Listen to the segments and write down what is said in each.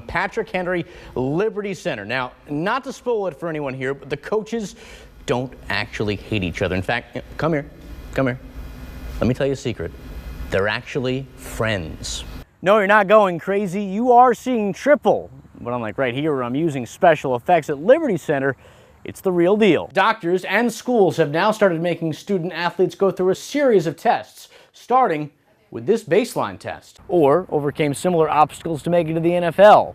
Patrick Henry Liberty Center. Now, not to spoil it for anyone here, but the coaches don't actually hate each other. In fact, come here. Let me tell you a secret. They're actually friends. No, you're not going crazy. You are seeing triple. But unlike right here where I'm using special effects at Liberty Center, it's the real deal. Doctors and schools have now started making student athletes go through a series of tests, starting with this baseline test, or overcame similar obstacles to make it to the NFL.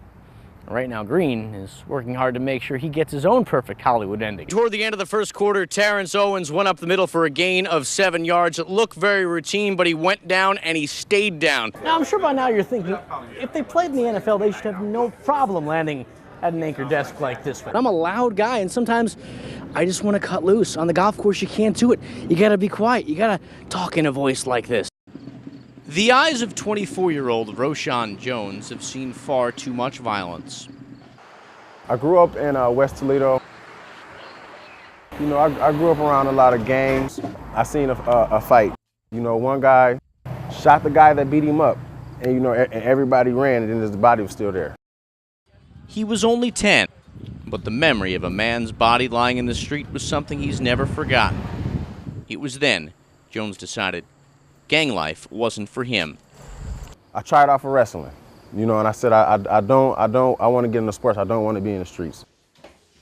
Right now, Green is working hard to make sure he gets his own perfect Hollywood ending. Toward the end of the first quarter, Terrence Owens went up the middle for a gain of 7 yards. It looked very routine, but he went down and he stayed down. Now, I'm sure by now you're thinking, if they played in the NFL, they should have no problem landing at an anchor desk like this one. I'm a loud guy, and sometimes I just want to cut loose. On the golf course, you can't do it. You gotta be quiet. You gotta talk in a voice like this. The eyes of 24-year-old Roshan Jones have seen far too much violence. I grew up in West Toledo. You know, I grew up around a lot of gangs. I seen a fight. You know, one guy shot the guy that beat him up, and you know, and everybody ran, and then his body was still there. He was only 10, but the memory of a man's body lying in the street was something he's never forgotten. It was then Jones decided gang life wasn't for him. I tried out for wrestling, you know, and I said I want to get into sports. I don't want to be in the streets.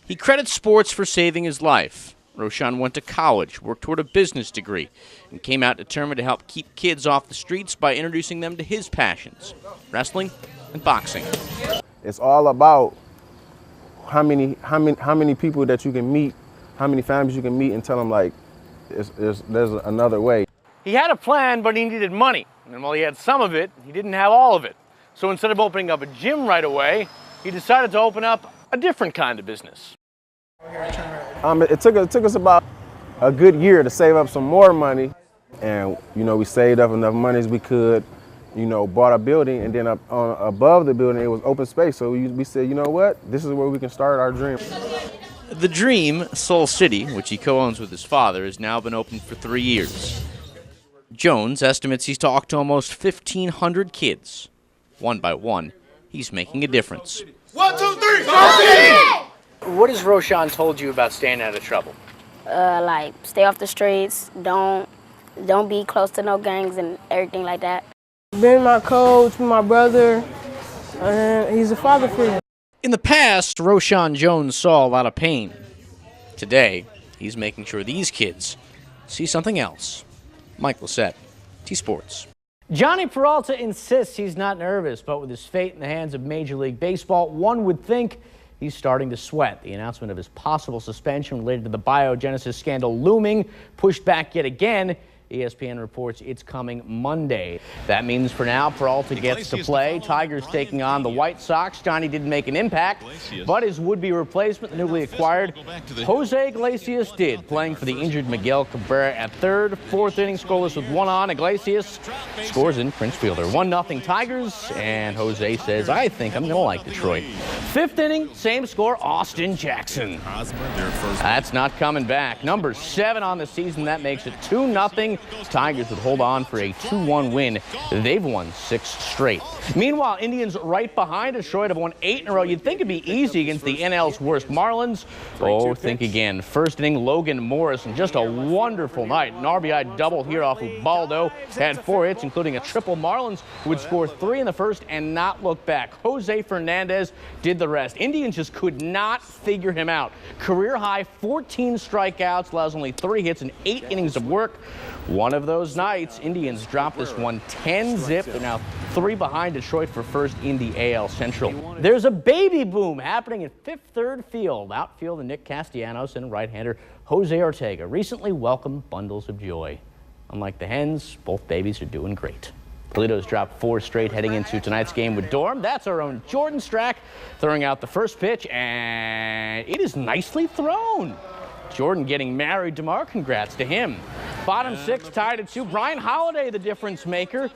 He credits sports for saving his life. Roshan went to college, worked toward a business degree, and came out determined to help keep kids off the streets by introducing them to his passions, wrestling and boxing. It's all about how many people that you can meet, how many families you can meet, and tell them like there's another way. He had a plan, but he needed money. And while he had some of it, he didn't have all of it. So instead of opening up a gym right away, he decided to open up a different kind of business. It took us about a good year to save up some more money. And, you know, we saved up enough money as we could, you know, bought a building, and then above the building, it was open space. So we said, you know what, this is where we can start our dream. The Dream, Soul City, which he co-owns with his father, has now been open for 3 years. Jones estimates he's talked to almost 1,500 kids. One by one, he's making a difference. 1, 2, 3, What has Roshan told you about staying out of trouble? Like stay off the streets, don't be close to no gangs and everything like that. Been my coach, my brother, and he's a father figure. In the past, Roshan Jones saw a lot of pain. Today, he's making sure these kids see something else. Mike Lacett, T-Sports. Johnny Peralta insists he's not nervous, but with his fate in the hands of Major League Baseball, one would think he's starting to sweat. The announcement of his possible suspension related to the biogenesis scandal looming, pushed back yet again. ESPN reports it's coming Monday. That means for now, Peralta gets to play. Tigers taking on the White Sox. Johnny didn't make an impact, but his would-be replacement, the newly acquired Jose Iglesias, did, playing for the injured Miguel Cabrera at third. Fourth inning scoreless with one on. Iglesias scores in Prince Fielder. 1-0 Tigers, and Jose says, I think I'm going to like Detroit. Fifth inning, same score, Austin Jackson. That's not coming back. Number 7 on the season. That makes it 2-0. Tigers would hold on for a 2-1 win. They've won 6 straight. Meanwhile, Indians right behind Detroit have won 8 in a row. You'd think it'd be easy against the NL's worst Marlins. Oh, think again. First inning, Logan Morrison, just a wonderful night. An RBI double here off Ubaldo. Had 4 hits, including a triple. Marlins would score 3 in the first and not look back. Jose Fernandez did the rest. Indians just could not figure him out. Career high 14 strikeouts, allows only 3 hits and 8 innings of work. One of those nights, Indians dropped this one 10-zip. They're now 3 behind Detroit for first in the AL Central. There's a baby boom happening at Fifth Third Field. Outfield, Nick Castellanos and right-hander Jose Ortega recently welcomed bundles of joy. Unlike the Hens, both babies are doing great. Toledo's dropped 4 straight heading into tonight's game with Durham. That's our own Jordan Strack throwing out the first pitch, and it is nicely thrown. Jordan getting married tomorrow. Congrats to him. Bottom six tied at 2. Brian Holiday, the difference maker.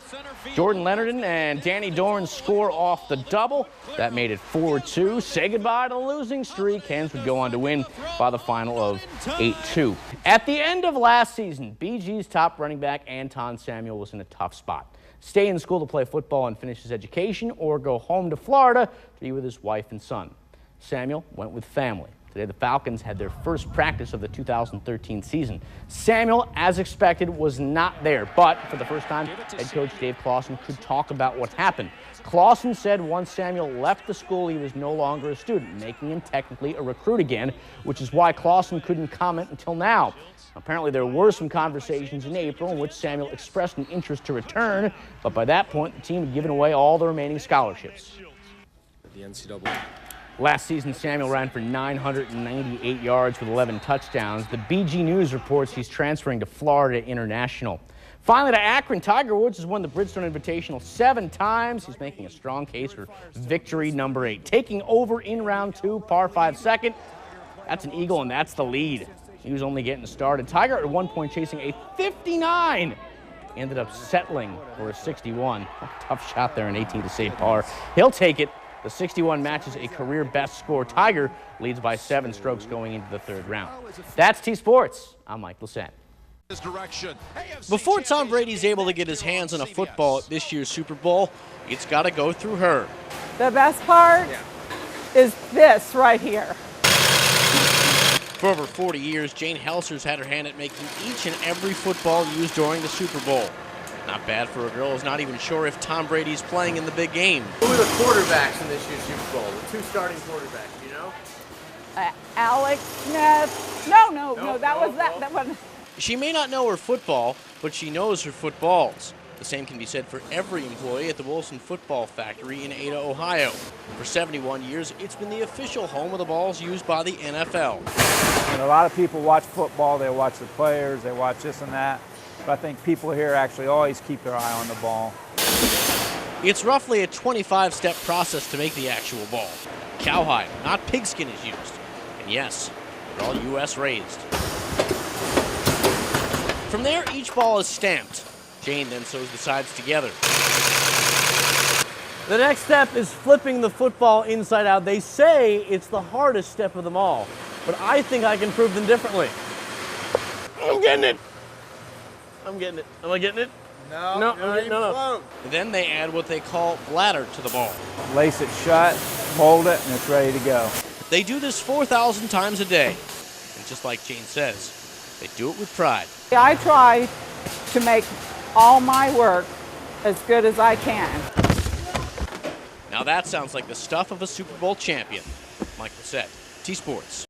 Jordan Leonardon and Danny Dorn score off the double. That made it 4-2. Say goodbye to the losing streak. Cairns would go on to win by the final of 8-2. At the end of last season, BG's top running back Anton Samuel was in a tough spot. Stay in school to play football and finish his education, or go home to Florida to be with his wife and son. Samuel went with family. Today, the Falcons had their first practice of the 2013 season. Samuel, as expected, was not there, but for the first time, head coach Dave Clawson could talk about what happened. Clawson said once Samuel left the school, he was no longer a student, making him technically a recruit again, which is why Clawson couldn't comment until now. Apparently, there were some conversations in April in which Samuel expressed an interest to return, but by that point, the team had given away all the remaining scholarships. The NCAA. Last season, Samuel ran for 998 yards with 11 touchdowns. The BG News reports he's transferring to Florida International. Finally, to Akron, Tiger Woods has won the Bridgestone Invitational 7 times. He's making a strong case for victory number 8. Taking over in round 2, par 5 second. That's an eagle, and that's the lead. He was only getting started. Tiger at one point chasing a 59. Ended up settling for a 61. A tough shot there in 18 to save par. He'll take it. The 61 matches a career best score. Tiger leads by 7 strokes going into the 3rd round. That's T-Sports. I'm Mike Lacett. Before Tom Brady's able to get his hands on a football at this year's Super Bowl, it's got to go through her. The best part is this right here. For over 40 years, Jane Helser's had her hand at making each and every football used during the Super Bowl. Not bad for a girl who's not even sure if Tom Brady's playing in the big game. Who are the quarterbacks in this year's Super Bowl? The 2 starting quarterbacks, you know? Alex Smith. No, that wasn't. She may not know her football, but she knows her footballs. The same can be said for every employee at the Wilson Football Factory in Ada, Ohio. For 71 years, it's been the official home of the balls used by the NFL. And a lot of people watch football, they watch the players, they watch this and that. But I think people here actually always keep their eye on the ball. It's roughly a 25-step process to make the actual ball. Cowhide, not pigskin, is used. And yes, they're all U.S. raised. From there, each ball is stamped. Jane then sews the sides together. The next step is flipping the football inside out. They say it's the hardest step of them all, but I think I can prove them differently. I'm getting it. I'm getting it. Am I getting it? No. Then they add what they call bladder to the ball. Lace it shut, mold it, and it's ready to go. They do this 4,000 times a day. And just like Jane says, they do it with pride. I try to make all my work as good as I can. Now that sounds like the stuff of a Super Bowl champion. Mike Lacett, T-Sports.